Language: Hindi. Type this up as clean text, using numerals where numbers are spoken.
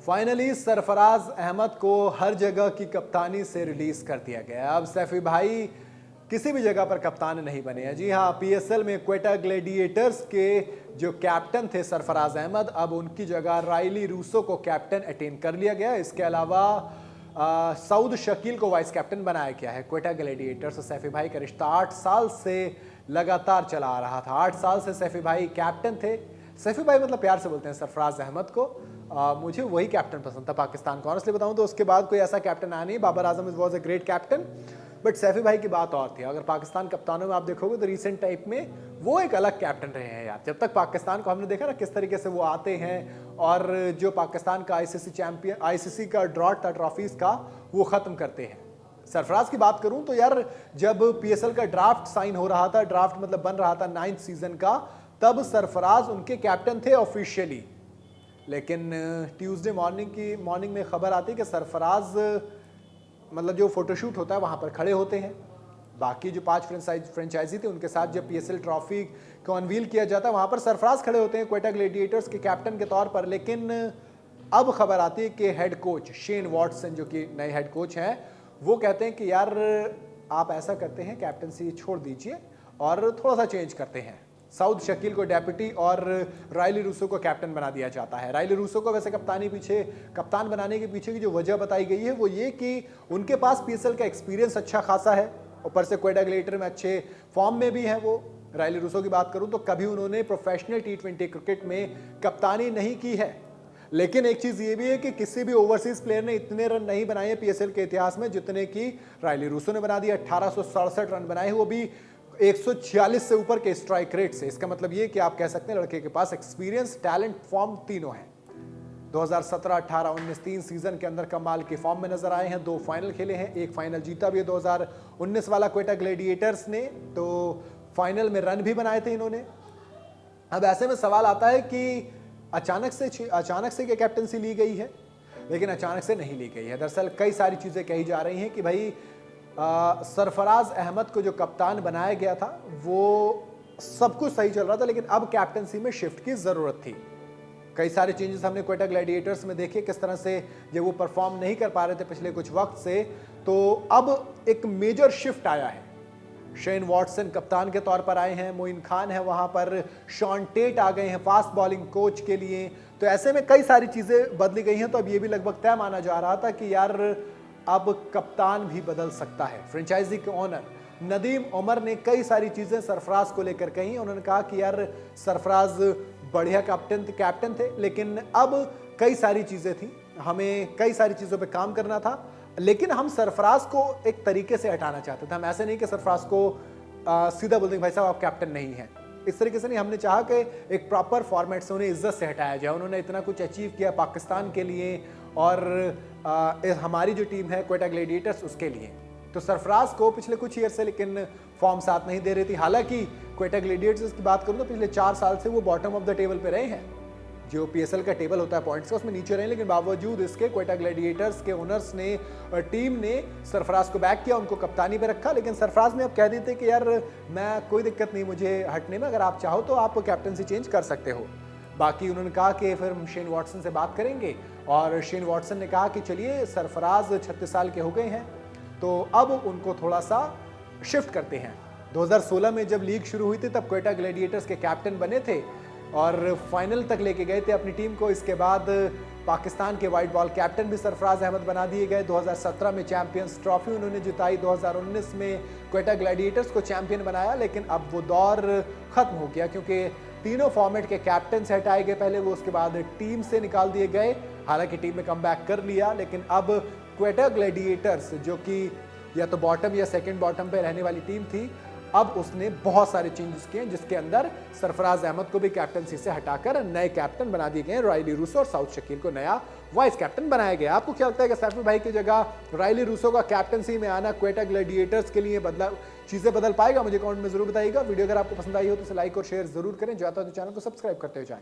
फाइनली सरफराज अहमद को हर जगह की कप्तानी से रिलीज कर दिया गया। अब सैफी भाई किसी भी जगह पर कप्तान नहीं बने हैं। जी हाँ, पीएसएल में क्वेटा ग्लैडिएटर्स के जो कैप्टन थे सरफराज अहमद, अब उनकी जगह रायली रूसो को कैप्टन अटेन कर लिया गया। इसके अलावा सऊद शकील को वाइस कैप्टन बनाया गया है। क्वेटा ग्लैडिएटर्स और सैफी भाई का रिश्ता 8 साल से लगातार चला आ रहा था। 8 साल से सैफी भाई कैप्टन थे। सैफी भाई मतलब प्यार से बोलते हैं सरफराज अहमद को। मुझे वही कैप्टन पसंद था पाकिस्तान को। ऑनेस्टली बताऊं तो उसके बाद कोई ऐसा कैप्टन आया नहीं। Babar Azam was a great captain, but Saifi भाई की बात और थी। अगर पाकिस्तान कप्तानों में आप देखोगे तो रीसेंट टाइप में वो एक अलग कैप्टन रहे हैं यार। जब तक पाकिस्तान को हमने देखा ना किस तरीके से वो आते हैं और जो पाकिस्तान का आईसीसी का ड्रॉट था ट्रॉफीज का, वो खत्म करते हैं। सरफराज की बात करूं तो यार, जब पीएसएल का ड्राफ्ट साइन हो रहा था, ड्राफ्ट मतलब बन रहा था 9th सीजन का, तब सरफराज उनके कैप्टन थे ऑफिशियली। लेकिन ट्यूसडे मॉर्निंग में खबर आती है कि सरफराज मतलब जो फोटोशूट होता है वहां पर खड़े होते हैं। बाकी जो 5 फ्रेंचाइजी थे उनके साथ जब पीएसएल ट्रॉफी को अनवील किया जाता है, वहां पर सरफराज खड़े होते हैं क्वेटा ग्लैडिएटर्स के कैप्टन के तौर पर। लेकिन अब खबर आती है कि हेड कोच शेन वॉटसन, जो कि नए हेड कोच हैं, वो कहते हैं कि यार आप ऐसा करते हैं, कैप्टनसी छोड़ दीजिए और थोड़ा सा चेंज करते हैं। सऊद शकील को डेप्यूटी और रायली रूसो को कैप्टन बना दिया जाता है। रायली रूसो को वैसे कप्तान बनाने के पीछे की जो वजह बताई गई है वो ये कि उनके पास पीएसएल का एक्सपीरियंस अच्छा खासा है, ऊपर से क्वेटा ग्लैडिएटर में अच्छे फॉर्म में भी हैं वो। रायली रूसो की बात करूं तो कभी उन्होंने प्रोफेशनल T20 क्रिकेट में कप्तानी नहीं की है। लेकिन एक चीज ये भी है कि किसी भी ओवरसीज प्लेयर ने इतने रन नहीं बनाए हैं पीएसएल के इतिहास में जितने की रायली रूसो ने बना दिया। 1867 रन बनाए, वो भी 146 से ऊपर के स्ट्राइक रेट से। इसका मतलब ये कि आप कह सकते हैं लड़के के पास एक्सपीरियंस, टैलेंट, फॉर्म तीनों है। 2017, 18, 19 3 सीजन के अंदर कमाल के फॉर्म में नजर आए हैं। 2 फाइनल खेले हैं, एक फाइनल जीता भी है 2019 वाला क्वेटा ग्लैडिएटर्स ने, तो फाइनल में रन भी बनाए थे इन्होंने। अब ऐसे में सवाल आता है कि अचानक से क्या कैप्टनसी ली गई है? लेकिन अचानक से नहीं ली गई है। दरअसल कई सारी चीजें कही जा रही हैं कि भाई सरफराज अहमद को जो कप्तान बनाया गया था वो सब कुछ सही चल रहा था, लेकिन अब कैप्टनसी में शिफ्ट की जरूरत थी। कई सारे चेंजेस हमने क्वेटा ग्लैडिएटर्स में देखे, किस तरह से जब वो परफॉर्म नहीं कर पा रहे थे पिछले कुछ वक्त से, तो अब एक मेजर शिफ्ट आया है। शेन वॉटसन कप्तान के तौर पर आए हैं, मोइन खान है वहां पर, शॉन टेट आ गए हैं फास्ट बॉलिंग कोच के लिए। तो ऐसे में कई सारी चीजें बदली गई हैं। तो अब ये भी लगभग तय माना जा रहा था कि यार अब कप्तान भी बदल सकता है। फ्रेंचाइजी के ओनर नदीम उमर ने कई सारी चीजें सरफराज को लेकर कही। उन्होंने कहा कि यार सरफराज बढ़िया कैप्टन थे, लेकिन अब कई सारी चीजें थी, हमें कई सारी चीजों पे काम करना था, लेकिन हम सरफराज को एक तरीके से हटाना चाहते थे। हम ऐसे नहीं कि सरफराज को सीधा बोल देंगे भाई साहब आप कैप्टन नहीं है, इस तरीके से नहीं। हमने चाहा कि एक प्रॉपर फॉर्मेट से उन्हें इज्जत से हटाया जाए। उन्होंने इतना कुछ अचीव किया पाकिस्तान के लिए और हमारी जो टीम है क्वेटा ग्लैडिएटर्स उसके लिए। तो सरफराज को पिछले कुछ ईयर से लेकिन फॉर्म साथ नहीं दे रही थी। हालांकि क्वेटा ग्लैडिएटर्स की बात करूं तो पिछले 4 साल से वो बॉटम ऑफ द टेबल पे रहे हैं। जो पीएसएल का टेबल होता है पॉइंट्स का, उसमें नीचे रहे, लेकिन बावजूद इसके क्वेटा ग्लैडिएटर्स के ओनर्स ने और टीम ने सरफराज को बैक किया, उनको कप्तानी पे रखा। लेकिन सरफराज ने अब कह देते कि यार मैं कोई दिक्कत नहीं मुझे हटने में, अगर आप चाहो तो आप कैप्टनसी चेंज कर सकते हो। बाकी उन्होंने कहा कि फिर हम शेन वॉटसन से बात करेंगे, और शेन वॉटसन ने कहा कि चलिए सरफराज 36 साल के हो गए हैं तो अब उनको थोड़ा सा शिफ्ट करते हैं। 2016 में जब लीग शुरू हुई थी तब क्वेटा ग्लैडिएटर्स के कैप्टन बने थे और फाइनल तक लेके गए थे अपनी टीम को। इसके बाद पाकिस्तान के वाइट बॉल कैप्टन भी सरफराज अहमद बना दिए गए। 2017 में चैंपियंस ट्रॉफी उन्होंने जिताई, 2019 में क्वेटा ग्लैडिएटर्स को चैंपियन बनाया। लेकिन अब वो दौर खत्म हो गया क्योंकि तीनों फॉर्मेट के कैप्टन से हटाए गए पहले, वो उसके बाद टीम से निकाल दिए गए। हालांकि टीम में कमबैक कर लिया, लेकिन अब क्वेटा ग्लैडिएटर्स जो कि या तो बॉटम या सेकंड बॉटम पे रहने वाली टीम थी, अब उसने बहुत सारे चेंजेस किए, जिसके अंदर सरफराज अहमद को भी कैप्टनसी से हटाकर नए कैप्टन बना दिए गए। रायली रूसो और साउथ शकील को नया वाइस कैप्टन बनाया गया। आपको क्या लगता है कि सैफी भाई की जगह रायली रूसो का कैप्टनसी में आना क्वेटा ग्लैडिएटर्स के लिए चीजें बदल पाएगा? मुझे कमेंट में जरूर बताइएगा। वीडियो अगर आपको पसंद आई हो तो इसे लाइक और शेयर जरूर करें। जो आता है तो चैनल को सब्सक्राइब करते हुए जाएं।